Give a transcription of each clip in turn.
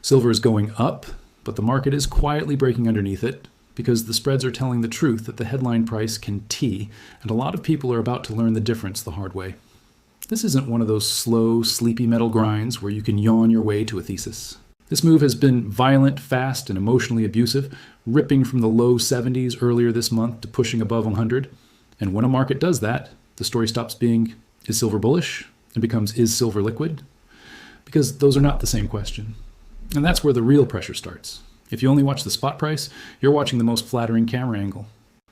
Silver is going up, but the market is quietly breaking underneath it because the spreads are telling the truth that the headline price can T, and a lot of people are about to learn the difference the hard way. This isn't one of those slow, sleepy metal grinds where you can yawn your way to a thesis. This move has been violent, fast, and emotionally abusive, ripping from the low 70s earlier this month to pushing above 100. And when a market does that, the story stops being, is silver bullish? And becomes, is silver liquid? Because those are not the same question. And that's where the real pressure starts. If you only watch the spot price, you're watching the most flattering camera angle.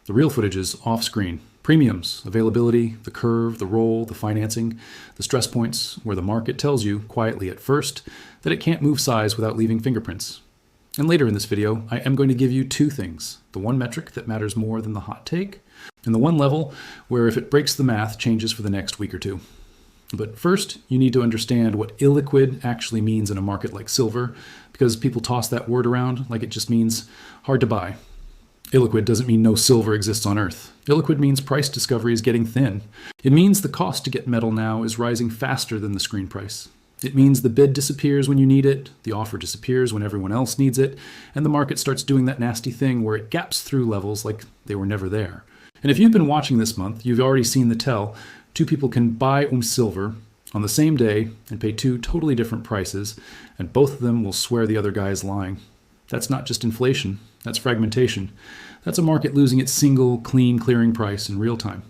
The real footage is off-screen. Premiums, availability, the curve, the roll, the financing, the stress points, where the market tells you, quietly at first, that it can't move size without leaving fingerprints. And later in this video, I am going to give you two things. The one metric that matters more than the hot take, and the one level where if it breaks the math, changes for the next week or two. But first, you need to understand what illiquid actually means in a market like silver, because people toss that word around like it just means hard to buy. Illiquid doesn't mean no silver exists on Earth. Illiquid means price discovery is getting thin. It means the cost to get metal now is rising faster than the screen price. It means the bid disappears when you need it, the offer disappears when everyone else needs it, and the market starts doing that nasty thing where it gaps through levels like they were never there. And if you've been watching this month, you've already seen the tell. Two people can buy silver on the same day and pay two totally different prices, and both of them will swear the other guy is lying. That's not just inflation, that's fragmentation. That's a market losing its single, clean clearing price in real time.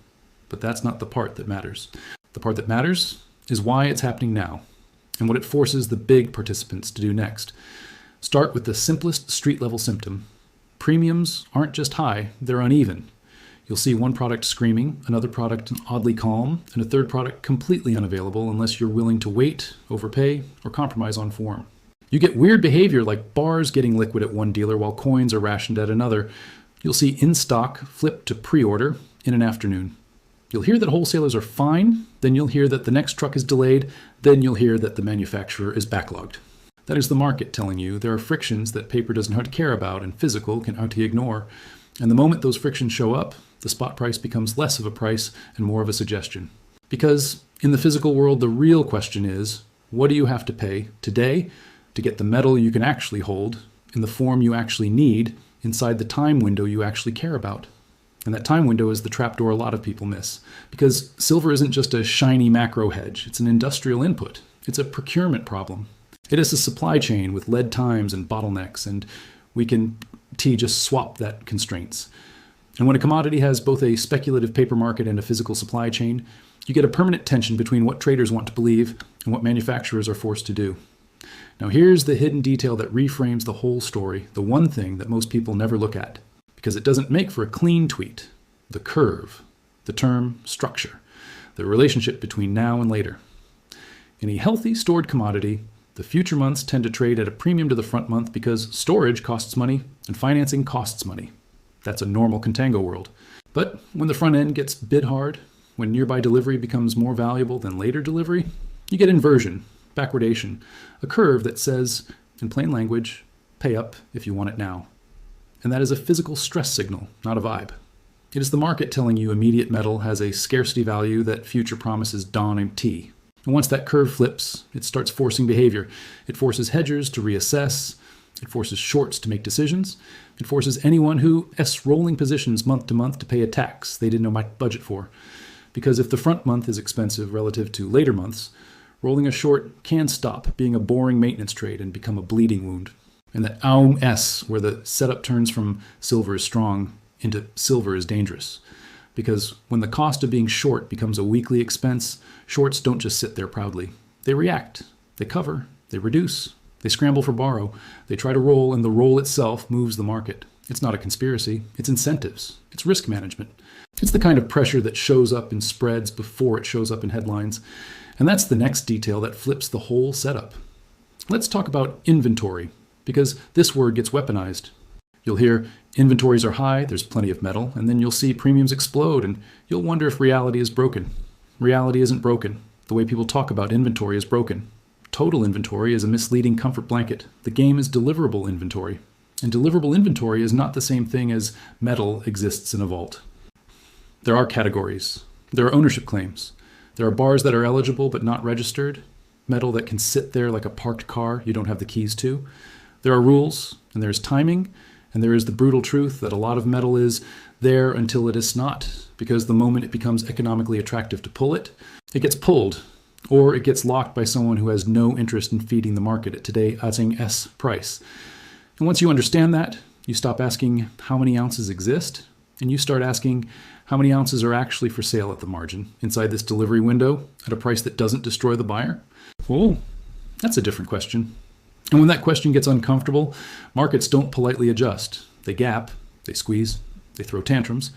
But that's not the part that matters. The part that matters is why it's happening now, and what it forces the big participants to do next. Start with the simplest street-level symptom. Premiums aren't just high, they're uneven. You'll see one product screaming, another product oddly calm, and a third product completely unavailable unless you're willing to wait, overpay, or compromise on form. You get weird behavior like bars getting liquid at one dealer while coins are rationed at another. You'll see in stock flip to pre-order in an afternoon. You'll hear that wholesalers are fine, then you'll hear that the next truck is delayed, then you'll hear that the manufacturer is backlogged. That is the market telling you there are frictions that paper doesn't know how to care about and physical can how to ignore. And the moment those frictions show up, the spot price becomes less of a price and more of a suggestion. Because in the physical world, the real question is, what do you have to pay today to get the metal you can actually hold in the form you actually need inside the time window you actually care about? And that time window is the trapdoor a lot of people miss. Because silver isn't just a shiny macro hedge, it's an industrial input. It's a procurement problem. It is a supply chain with lead times and bottlenecks, and we can just swap that constraints. And when a commodity has both a speculative paper market and a physical supply chain, you get a permanent tension between what traders want to believe and what manufacturers are forced to do. Now here's the hidden detail that reframes the whole story, the one thing that most people never look at, because it doesn't make for a clean tweet. The curve, the term structure, the relationship between now and later. In a healthy stored commodity, the future months tend to trade at a premium to the front month because storage costs money and financing costs money. That's a normal contango world. But when the front end gets bid hard, when nearby delivery becomes more valuable than later delivery, you get inversion, backwardation, a curve that says, in plain language, pay up if you want it now. And that is a physical stress signal, not a vibe. It is the market telling you immediate metal has a scarcity value that future promises dawn and T. And once that curve flips, it starts forcing behavior. It forces hedgers to reassess. It forces shorts to make decisions. It forces anyone who rolling positions month to month to pay a tax they didn't know might budget for. Because if the front month is expensive relative to later months, rolling a short can stop being a boring maintenance trade and become a bleeding wound. And that AUM-S, where the setup turns from silver is strong into silver is dangerous. Because when the cost of being short becomes a weekly expense, shorts don't just sit there proudly. They react, they cover, they reduce, they scramble for borrow, they try to roll, and the roll itself moves the market. It's not a conspiracy, it's incentives, it's risk management. It's the kind of pressure that shows up in spreads before it shows up in headlines. And that's the next detail that flips the whole setup. Let's talk about inventory, because this word gets weaponized. You'll hear inventories are high, there's plenty of metal, and then you'll see premiums explode, and you'll wonder if reality is broken. Reality isn't broken. The way people talk about inventory is broken. Total inventory is a misleading comfort blanket. The game is deliverable inventory. And deliverable inventory is not the same thing as metal exists in a vault. There are categories. There are ownership claims. There are bars that are eligible but not registered. metal that can sit there like a parked car you don't have the keys to. There are rules, and there's timing, and there is the brutal truth that a lot of metal is there until it is not, because the moment it becomes economically attractive to pull it, it gets pulled, or it gets locked by someone who has no interest in feeding the market at today's price. And once you understand that, you stop asking how many ounces exist, and you start asking how many ounces are actually for sale at the margin inside this delivery window at a price that doesn't destroy the buyer. Well, that's a different question. And when that question gets uncomfortable, markets don't politely adjust. They gap, they squeeze, they throw tantrums.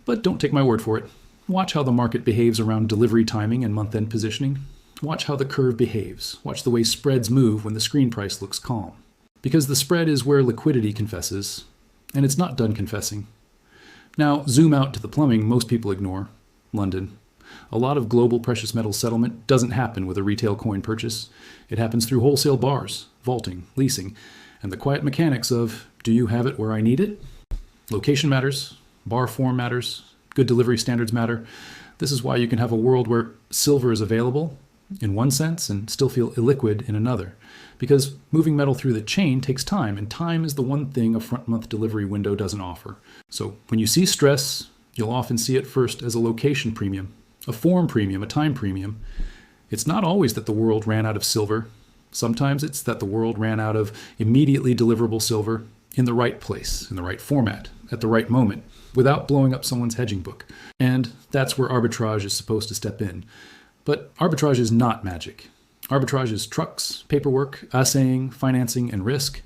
But don't take my word for it. Watch how the market behaves around delivery timing and month-end positioning. Watch how the curve behaves. Watch the way spreads move when the screen price looks calm. Because the spread is where liquidity confesses, and it's not done confessing. Now, zoom out to the plumbing most people ignore, London. A lot of global precious metal settlement doesn't happen with a retail coin purchase. It happens through wholesale bars, vaulting, leasing, and the quiet mechanics of, do you have it where I need it? Location matters, bar form matters, good delivery standards matter. This is why you can have a world where silver is available in one sense and still feel illiquid in another. Because moving metal through the chain takes time, and time is the one thing a front-month delivery window doesn't offer. So when you see stress, you'll often see it first as a location premium, a form premium, a time premium. It's not always that the world ran out of silver. Sometimes it's that the world ran out of immediately deliverable silver in the right place, in the right format, at the right moment, without blowing up someone's hedging book. And that's where arbitrage is supposed to step in. But arbitrage is not magic. Arbitrage is trucks, paperwork, assaying, financing, and risk.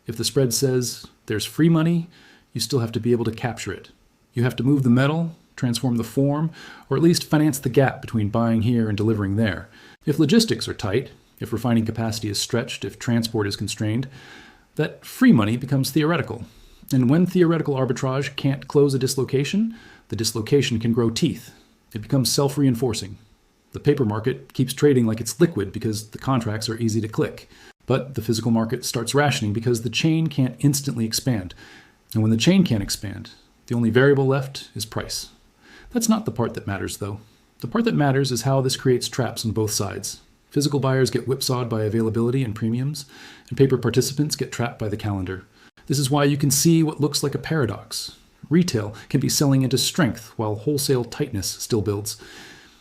If the spread says there's free money, you still have to be able to capture it. You have to move the metal, transform the form, or at least finance the gap between buying here and delivering there. If logistics are tight, if refining capacity is stretched, if transport is constrained, that free money becomes theoretical. And when theoretical arbitrage can't close a dislocation, the dislocation can grow teeth. It becomes self-reinforcing. The paper market keeps trading like it's liquid because the contracts are easy to click. But the physical market starts rationing because the chain can't instantly expand. And when the chain can't expand, the only variable left is price. That's not the part that matters, though. The part that matters is how this creates traps on both sides. Physical buyers get whipsawed by availability and premiums, and paper participants get trapped by the calendar. This is why you can see what looks like a paradox. Retail can be selling into strength while wholesale tightness still builds.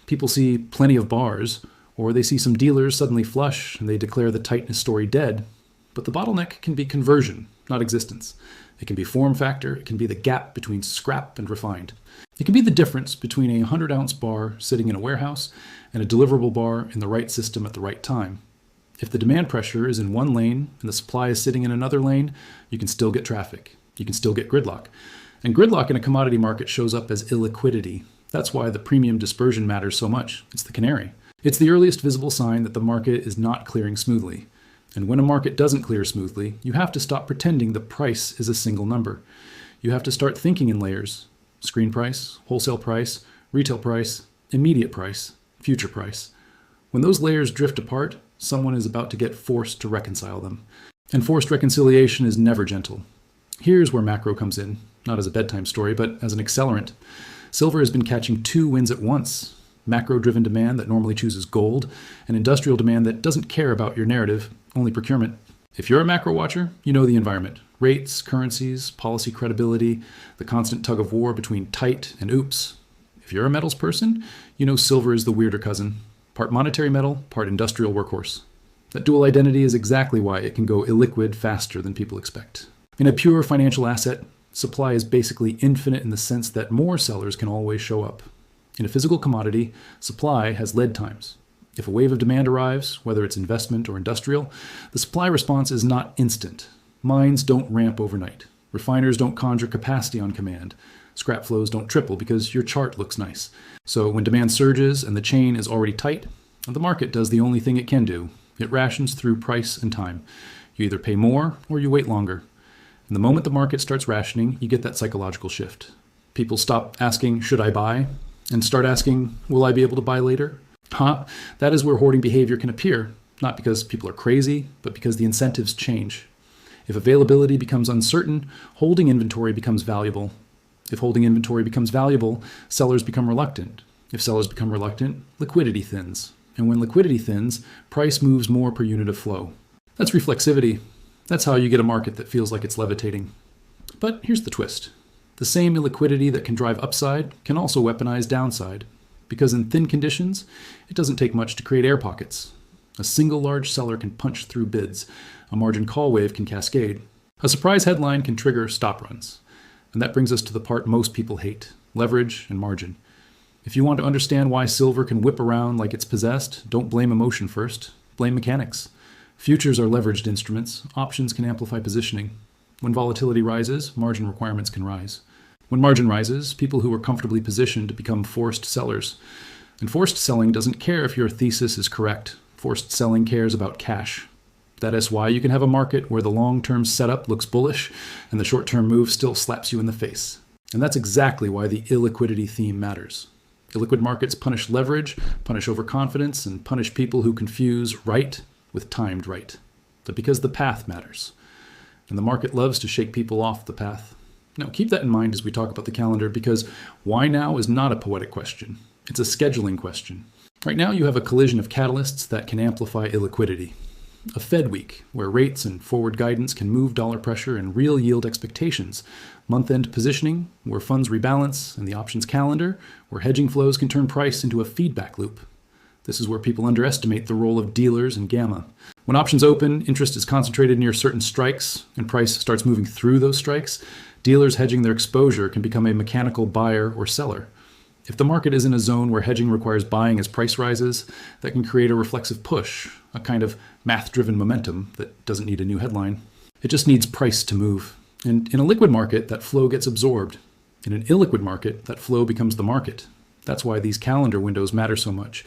People see plenty of bars, or they see some dealers suddenly flush and they declare the tightness story dead. But the bottleneck can be conversion, not existence. It can be form factor, it can be the gap between scrap and refined. It can be the difference between a 100-ounce bar sitting in a warehouse and a deliverable bar in the right system at the right time. If the demand pressure is in one lane and the supply is sitting in another lane, you can still get traffic. You can still get gridlock. And gridlock in a commodity market shows up as illiquidity. That's why the premium dispersion matters so much. It's the canary. It's the earliest visible sign that the market is not clearing smoothly. And when a market doesn't clear smoothly, you have to stop pretending the price is a single number. You have to start thinking in layers. Screen price, wholesale price, retail price, immediate price, future price. When those layers drift apart, someone is about to get forced to reconcile them. And forced reconciliation is never gentle. Here's where macro comes in, not as a bedtime story, but as an accelerant. Silver has been catching two winds at once. Macro-driven demand that normally chooses gold, and industrial demand that doesn't care about your narrative, only procurement. If you're a macro watcher, you know the environment. Rates, currencies, policy credibility, the constant tug of war between tight and oops. If you're a metals person, you know silver is the weirder cousin. Part monetary metal, part industrial workhorse. That dual identity is exactly why it can go illiquid faster than people expect. In a pure financial asset, supply is basically infinite in the sense that more sellers can always show up. In a physical commodity, supply has lead times. If a wave of demand arrives, whether it's investment or industrial, the supply response is not instant. Mines don't ramp overnight. Refiners don't conjure capacity on command. Scrap flows don't triple because your chart looks nice. So when demand surges and the chain is already tight, the market does the only thing it can do. It rations through price and time. You either pay more or you wait longer. And the moment the market starts rationing, you get that psychological shift. People stop asking, should I buy? And start asking, will I be able to buy later? That is where hoarding behavior can appear, not because people are crazy, but because the incentives change. If availability becomes uncertain, holding inventory becomes valuable. If holding inventory becomes valuable, sellers become reluctant. If sellers become reluctant, liquidity thins. And when liquidity thins, price moves more per unit of flow. That's reflexivity. That's how you get a market that feels like it's levitating. But here's the twist. The same illiquidity that can drive upside can also weaponize downside. Because in thin conditions, it doesn't take much to create air pockets. A single large seller can punch through bids. A margin call wave can cascade. A surprise headline can trigger stop runs. And that brings us to the part most people hate, leverage and margin. If you want to understand why silver can whip around like it's possessed, don't blame emotion first, blame mechanics. Futures are leveraged instruments. Options can amplify positioning. When volatility rises, margin requirements can rise. When margin rises, people who are comfortably positioned become forced sellers. And forced selling doesn't care if your thesis is correct. Forced selling cares about cash. That is why you can have a market where the long-term setup looks bullish and the short-term move still slaps you in the face. And that's exactly why the illiquidity theme matters. Illiquid markets punish leverage, punish overconfidence, and punish people who confuse right with timed right. But because the path matters. And the market loves to shake people off the path. Now, keep that in mind as we talk about the calendar, because why now is not a poetic question. It's a scheduling question. Right now, you have a collision of catalysts that can amplify illiquidity. A Fed week, where rates and forward guidance can move dollar pressure and real yield expectations. Month-end positioning, where funds rebalance, and the options calendar, where hedging flows can turn price into a feedback loop. This is where people underestimate the role of dealers and gamma. When options open, interest is concentrated near certain strikes, and price starts moving through those strikes. Dealers hedging their exposure can become a mechanical buyer or seller. If the market is in a zone where hedging requires buying as price rises, that can create a reflexive push, a kind of math-driven momentum that doesn't need a new headline. It just needs price to move. And in a liquid market, that flow gets absorbed. In an illiquid market, that flow becomes the market. That's why these calendar windows matter so much.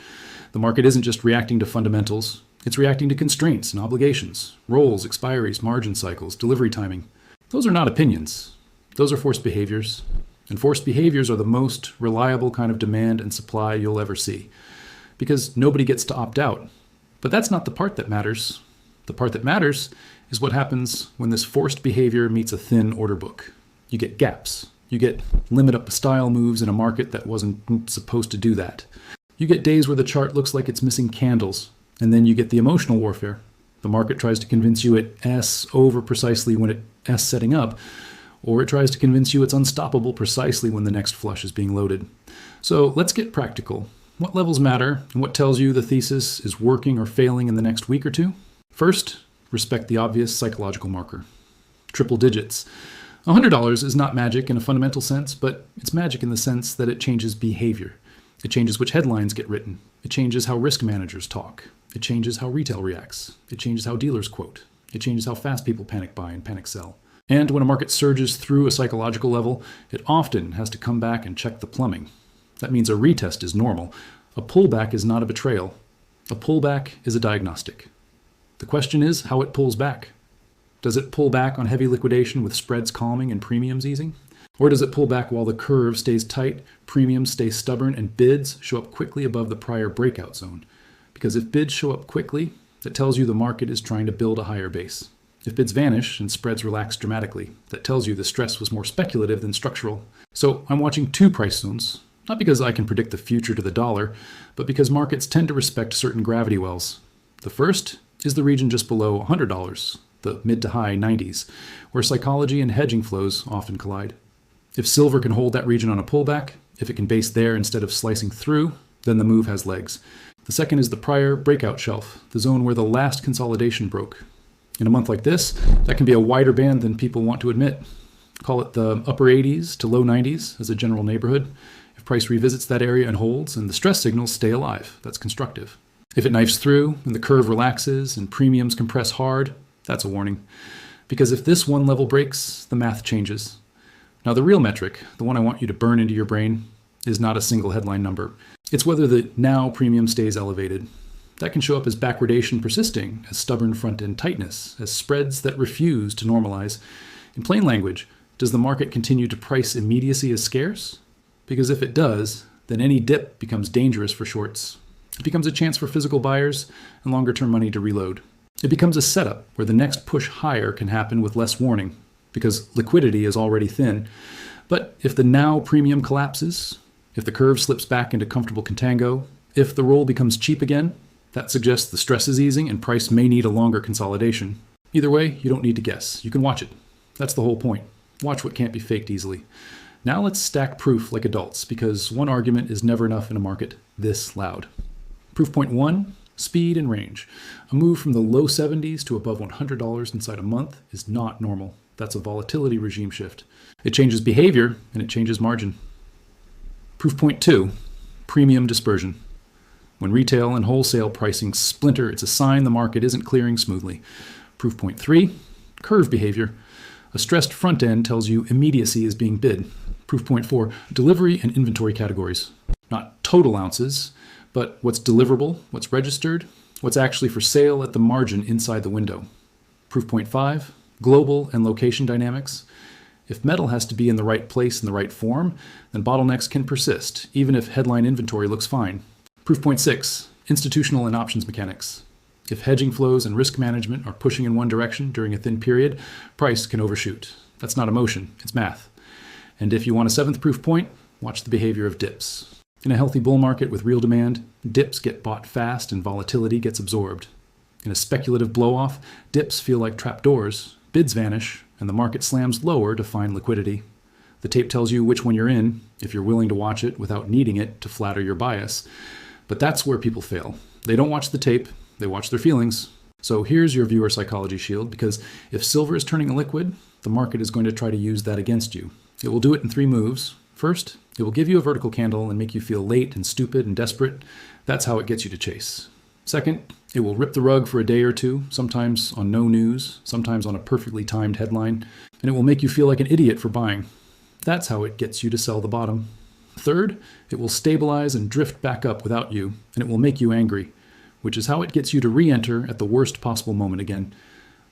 The market isn't just reacting to fundamentals. It's reacting to constraints and obligations, rolls, expiries, margin cycles, delivery timing. Those are not opinions. Those are forced behaviors. And forced behaviors are the most reliable kind of demand and supply you'll ever see. Because nobody gets to opt out. But that's not the part that matters. The part that matters is what happens when this forced behavior meets a thin order book. You get gaps. You get limit up style moves in a market that wasn't supposed to do that. You get days where the chart looks like it's missing candles. And then you get the emotional warfare. The market tries to convince you it S over precisely when it S setting up, or it tries to convince you it's unstoppable precisely when the next flush is being loaded. So let's get practical. What levels matter, and what tells you the thesis is working or failing in the next week or two? First, respect the obvious psychological marker. Triple digits. $100 is not magic in a fundamental sense, but it's magic in the sense that it changes behavior. It changes which headlines get written. It changes how risk managers talk. It changes how retail reacts. It changes how dealers quote. It changes how fast people panic buy and panic sell. And when a market surges through a psychological level, it often has to come back and check the plumbing. That means a retest is normal. A pullback is not a betrayal. A pullback is a diagnostic. The question is how it pulls back. Does it pull back on heavy liquidation with spreads calming and premiums easing? Or does it pull back while the curve stays tight, premiums stay stubborn, and bids show up quickly above the prior breakout zone? Because if bids show up quickly, that tells you the market is trying to build a higher base. If bids vanish and spreads relax dramatically, that tells you the stress was more speculative than structural. So I'm watching two price zones, not because I can predict the future to the dollar, but because markets tend to respect certain gravity wells. The first is the region just below $100, the mid to high 90s, where psychology and hedging flows often collide. If silver can hold that region on a pullback, if it can base there instead of slicing through, then the move has legs. The second is the prior breakout shelf, the zone where the last consolidation broke. In a month like this, that can be a wider band than people want to admit. Call it the upper 80s to low 90s as a general neighborhood. If price revisits that area and holds, and the stress signals stay alive, that's constructive. If it knifes through, and the curve relaxes, and premiums compress hard, that's a warning. Because if this one level breaks, the math changes. Now the real metric, the one I want you to burn into your brain, is not a single headline number. It's whether the now premium stays elevated. That can show up as backwardation persisting, as stubborn front-end tightness, as spreads that refuse to normalize. In plain language, does the market continue to price immediacy as scarce? Because if it does, then any dip becomes dangerous for shorts. It becomes a chance for physical buyers and longer-term money to reload. It becomes a setup where the next push higher can happen with less warning, because liquidity is already thin. But if the now premium collapses, if the curve slips back into comfortable contango, if the roll becomes cheap again, That suggests the stress is easing and price may need a longer consolidation. Either way, you don't need to guess. You can watch it. That's the whole point. Watch what can't be faked easily. Now let's stack proof like adults, because one argument is never enough in a market this loud. Proof point 1, speed and range. A move from the low 70s to above $100 inside a month is not normal. That's a volatility regime shift. It changes behavior and it changes margin. Proof point 2, premium dispersion. When retail and wholesale pricing splinter, it's a sign the market isn't clearing smoothly. Proof point 3, curve behavior. A stressed front end tells you immediacy is being bid. Proof point 4, delivery and inventory categories. Not total ounces, but what's deliverable, what's registered, what's actually for sale at the margin inside the window. Proof point 5, global and location dynamics. If metal has to be in the right place in the right form, then bottlenecks can persist, even if headline inventory looks fine. Proof point 6, institutional and options mechanics. If hedging flows and risk management are pushing in one direction during a thin period, price can overshoot. That's not emotion, it's math. And if you want a seventh proof point, watch the behavior of dips. In a healthy bull market with real demand, dips get bought fast and volatility gets absorbed. In a speculative blow-off, dips feel like trapdoors, bids vanish, and the market slams lower to find liquidity. The tape tells you which one you're in, if you're willing to watch it without needing it to flatter your bias. But that's where people fail. They don't watch the tape, they watch their feelings. So here's your viewer psychology shield, because if silver is turning illiquid, the market is going to try to use that against you. It will do it in 3 moves. First, it will give you a vertical candle and make you feel late and stupid and desperate. That's how it gets you to chase. Second, it will rip the rug for a day or two, sometimes on no news, sometimes on a perfectly timed headline, and it will make you feel like an idiot for buying. That's how it gets you to sell the bottom. Third, it will stabilize and drift back up without you, and it will make you angry, which is how it gets you to re-enter at the worst possible moment again.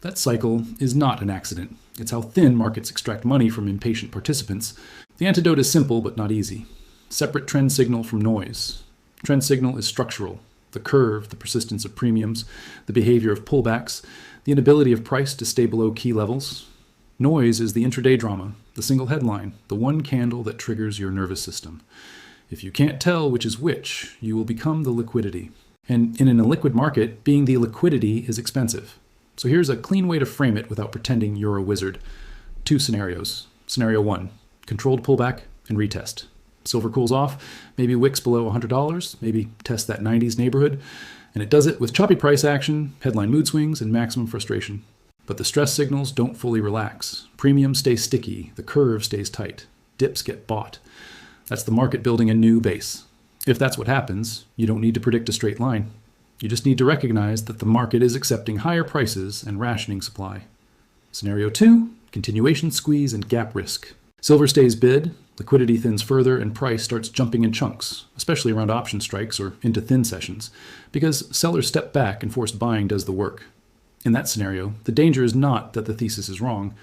That cycle is not an accident. It's how thin markets extract money from impatient participants. The antidote is simple but not easy. Separate trend signal from noise. Trend signal is structural. The curve, the persistence of premiums, the behavior of pullbacks, the inability of price to stay below key levels. Noise is the intraday drama, the single headline, the one candle that triggers your nervous system. If you can't tell which is which, you will become the liquidity. And in an illiquid market, being the liquidity is expensive. So here's a clean way to frame it without pretending you're a wizard. 2 scenarios. Scenario 1, controlled pullback and retest. Silver cools off, maybe wicks below $100, maybe test that 90s neighborhood, and it does it with choppy price action, headline mood swings, and maximum frustration. But the stress signals don't fully relax. Premium stays sticky, the curve stays tight, dips get bought. That's the market building a new base. If that's what happens, you don't need to predict a straight line. You just need to recognize that the market is accepting higher prices and rationing supply. Scenario 2, continuation squeeze and gap risk. Silver stays bid, liquidity thins further, and price starts jumping in chunks, especially around option strikes or into thin sessions, because sellers step back and forced buying does the work. In that scenario, the danger is not that the thesis is wrong.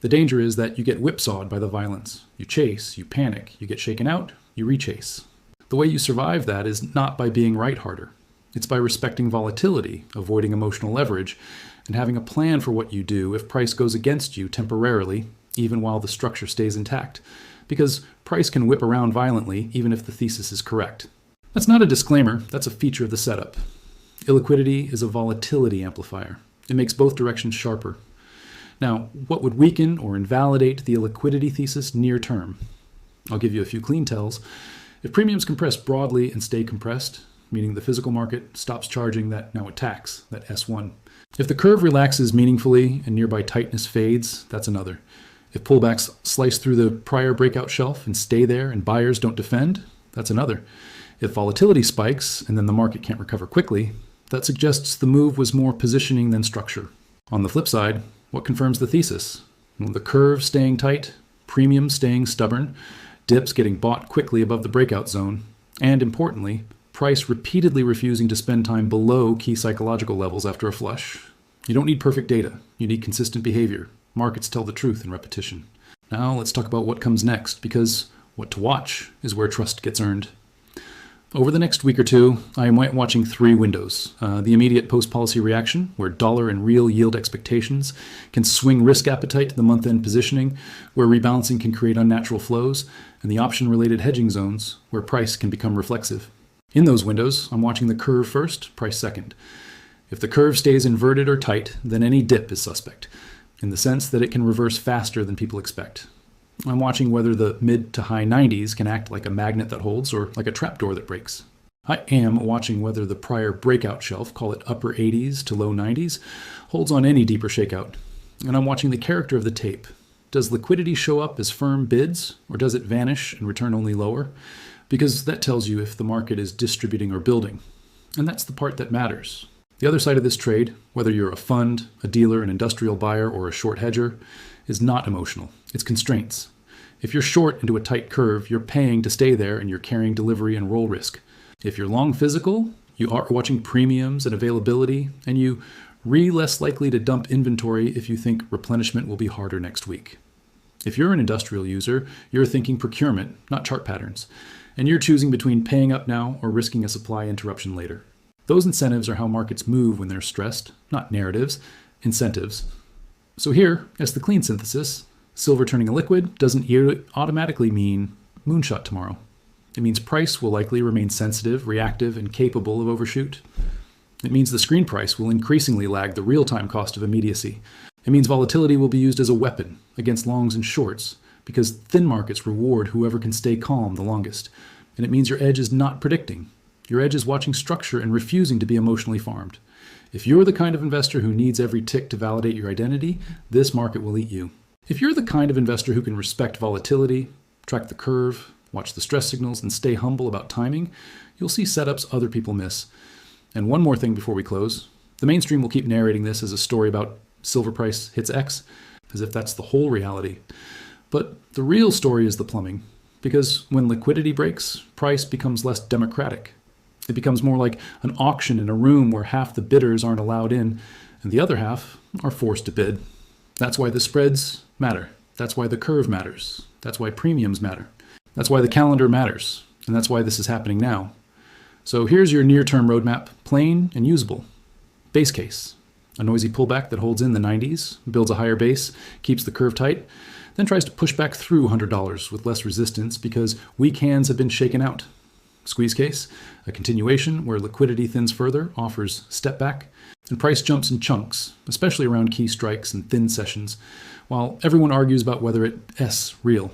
The danger is that you get whipsawed by the violence. You chase, you panic, you get shaken out, you rechase. The way you survive that is not by being right harder. It's by respecting volatility, avoiding emotional leverage, and having a plan for what you do if price goes against you temporarily, even while the structure stays intact. Because price can whip around violently, even if the thesis is correct. That's not a disclaimer, that's a feature of the setup. Illiquidity is a volatility amplifier. It makes both directions sharper. Now, what would weaken or invalidate the illiquidity thesis near term? I'll give you a few clean tells. If premiums compress broadly and stay compressed, meaning the physical market stops charging that now attacks, that S1. If the curve relaxes meaningfully and nearby tightness fades, that's another. If pullbacks slice through the prior breakout shelf and stay there and buyers don't defend, that's another. If volatility spikes and then the market can't recover quickly, that suggests the move was more positioning than structure. On the flip side, what confirms the thesis? The curve staying tight, premium staying stubborn, dips getting bought quickly above the breakout zone, and importantly, price repeatedly refusing to spend time below key psychological levels after a flush. You don't need perfect data. You need consistent behavior. Markets tell the truth in repetition. Now let's talk about what comes next, because what to watch is where trust gets earned. Over the next week or two, I am watching 3 windows. The immediate post-policy reaction, where dollar and real yield expectations can swing risk appetite to the month-end positioning, where rebalancing can create unnatural flows, and the option-related hedging zones, where price can become reflexive. In those windows, I'm watching the curve first, price second. If the curve stays inverted or tight, then any dip is suspect, in the sense that it can reverse faster than people expect. I'm watching whether the mid to high 90s can act like a magnet that holds or like a trapdoor that breaks. I am watching whether the prior breakout shelf, call it upper 80s to low 90s, holds on any deeper shakeout. And I'm watching the character of the tape. Does liquidity show up as firm bids, or does it vanish and return only lower? Because that tells you if the market is distributing or building. And that's the part that matters. The other side of this trade, whether you're a fund, a dealer, an industrial buyer, or a short hedger, is not emotional. It's constraints. If you're short into a tight curve, you're paying to stay there and you're carrying delivery and roll risk. If you're long physical, you are watching premiums and availability, and you less likely to dump inventory if you think replenishment will be harder next week. If you're an industrial user, you're thinking procurement, not chart patterns, and you're choosing between paying up now or risking a supply interruption later. Those incentives are how markets move when they're stressed, not narratives, incentives. So here, as the clean synthesis, silver turning illiquid doesn't automatically mean moonshot tomorrow. It means price will likely remain sensitive, reactive, and capable of overshoot. It means the screen price will increasingly lag the real-time cost of immediacy. It means volatility will be used as a weapon against longs and shorts because thin markets reward whoever can stay calm the longest. And it means your edge is not predicting. Your edge is watching structure and refusing to be emotionally farmed. If you're the kind of investor who needs every tick to validate your identity, this market will eat you. If you're the kind of investor who can respect volatility, track the curve, watch the stress signals, and stay humble about timing, you'll see setups other people miss. And one more thing before we close. The mainstream will keep narrating this as a story about silver price hits X, as if that's the whole reality. But the real story is the plumbing, because when liquidity breaks, price becomes less democratic. It becomes more like an auction in a room where half the bidders aren't allowed in, and the other half are forced to bid. That's why the spreads matter. That's why the curve matters. That's why premiums matter. That's why the calendar matters, and that's why this is happening now. So here's your near-term roadmap, plain and usable. Base case, a noisy pullback that holds in the 90s, builds a higher base, keeps the curve tight, then tries to push back through $100 with less resistance because weak hands have been shaken out. Squeeze case, a continuation where liquidity thins further, offers step back, and price jumps in chunks, especially around key strikes and thin sessions, while everyone argues about whether it's real.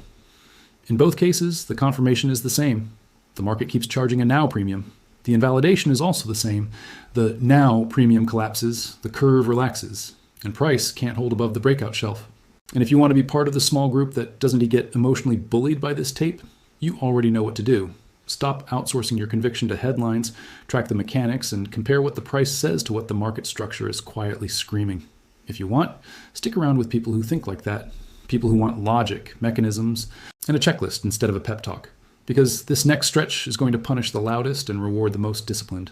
In both cases, the confirmation is the same. The market keeps charging a now premium. The invalidation is also the same. The now premium collapses, the curve relaxes, and price can't hold above the breakout shelf. And if you want to be part of the small group that doesn't get emotionally bullied by this tape, you already know what to do. Stop outsourcing your conviction to headlines, track the mechanics, and compare what the price says to what the market structure is quietly screaming. If you want, stick around with people who think like that, people who want logic, mechanisms, and a checklist instead of a pep talk. Because this next stretch is going to punish the loudest and reward the most disciplined.